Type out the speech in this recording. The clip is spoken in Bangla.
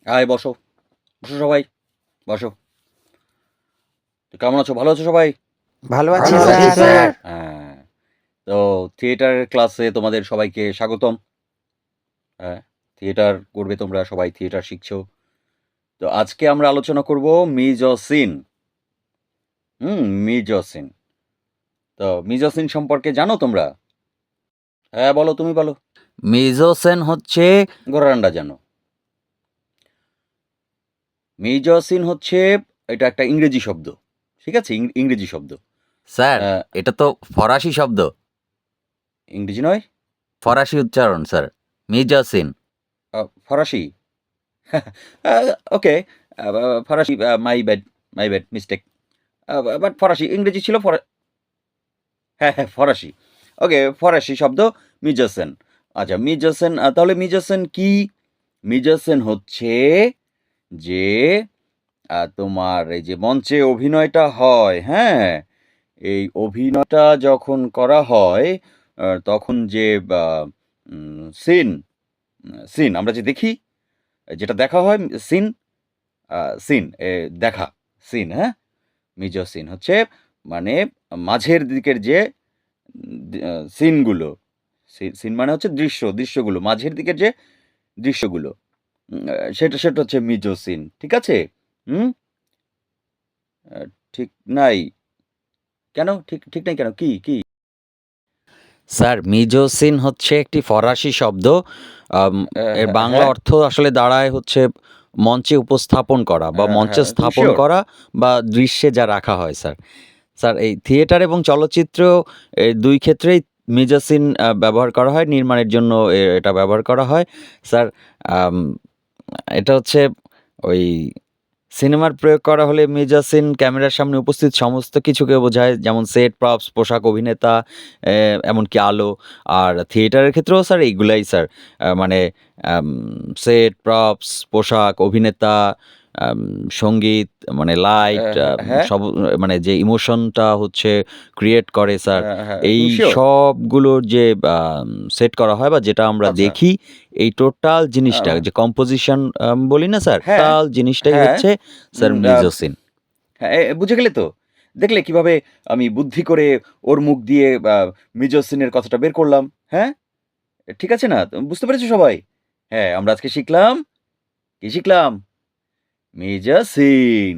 আয় বসো, বসো সবাই, বসো। তো কেমন আছো? ভালো আছো সবাই? ভালো আছি ভালো আছি স্যার। স্যার। হ্যাঁ, তো থিয়েটারের ক্লাসে তোমাদের সবাইকে স্বাগতম। হ্যাঁ, থিয়েটার করবে তোমরা সবাই, থিয়েটার শিখছো। তো আজকে আমরা আলোচনা করব মিজোসিন। মিজোসিন। তো মিজোসিন সম্পর্কে জানো তোমরা? হ্যাঁ, বলো, তুমি বলো। মিজোসেন হচ্ছে গোরান্ডা জানো? মিজোসিন হচ্ছে, এটা একটা ইংরেজি শব্দ। ঠিক আছে, ইংরেজি শব্দ। স্যার, আহ, এটা তো ফরাসি শব্দ। ইংরেজি নয়? ফরাসি উচ্চারণ স্যার। মিজোসিন। ফরাসি? ওকে, ফরাসি, মাই ব্যাড মিস্টেক। বাট ফরাসি, ইংরেজি ছিল হ্যাঁ হ্যাঁ, ফরাসি। ওকে, ফরাসি শব্দ মিজোসেন। আচ্ছা, মিজোসেন, তাহলে মিজোসেন কি? মিজোসেন হচ্ছে যে তোমার এই যে মঞ্চে অভিনয়টা হয়, হ্যাঁ, এই অভিনয়টা যখন করা হয় তখন যে সিন সিন আমরা যে দেখি, যেটা দেখা হয়, সিন, সিন দেখা, সিন, হ্যাঁ, মিজো সিন হচ্ছে মানে মাঝের দিকের যে সিনগুলো, সিন মানে হচ্ছে দৃশ্যগুলো, মাঝের দিকের যে দৃশ্যগুলো, সেটা সেটা হচ্ছে মিজো সিন। ঠিক আছে? হুম। আহ, ঠিক নাই কেন? ঠিক ঠিক নাই কেন? কি কি? স্যার, মিজোসিন হচ্ছে একটি ফরাসি শব্দ। এর বাংলা হ্যাঁ, অর্থ আসলে দাঁড়ায় হচ্ছে মঞ্চে উপস্থাপন করা বা মঞ্চে হ্যাঁ, তুমি স্থাপন শিওর? করা বা দৃশ্যে যা রাখা হয় স্যার। স্যার, এই থিয়েটার এবং চলচ্চিত্র এই ২ ক্ষেত্রেই মিজোসিন ব্যবহার করা হয়। নির্মাণের জন্য এটা ব্যবহার করা হয়। স্যার, আম এটা হচ্ছে ওই সিনেমার প্রয়োগ করা হলে মিজাসিন ক্যামেরার সামনে উপস্থিত সমস্ত কিছুকে বোঝায়, যেমন সেট প্রপস, পোশাক, অভিনেতা, এমনকি আলো। আর থিয়েটারের ক্ষেত্রেও স্যার এইগুলাই স্যার। মানে সেট প্রপস, পোশাক, অভিনেতা, আম, সঙ্গীত, মানে লাইট, হ্যাঁ, সব, মানে যে ইমোশনটা হচ্ছে ক্রিয়েট করে স্যার, হ্যাঁ, এই তুমি শিওর? সবগুলোর যে সেট করা হয় বা যেটা আমরা আচ্ছা। দেখি, এই টোটাল জিনিসটা আহ, যে কম্পোজিশন বলি না স্যার, হ্যাঁ, টোটাল জিনিসটাই হ্যাঁ, হচ্ছে স্যার মিজোসিন। হ্যাঁ, বুঝে গেলে তো? দেখলে কিভাবে আমি বুদ্ধি করে ওর মুখ দিয়ে মিজোসিনের কথাটা বের করলাম, হ্যাঁ? ঠিক আছে না? বুঝতে পেরেছো সবাই? হ্যাঁ, আমরা আজকে শিখলাম, কি শিখলাম? মিজোসিন।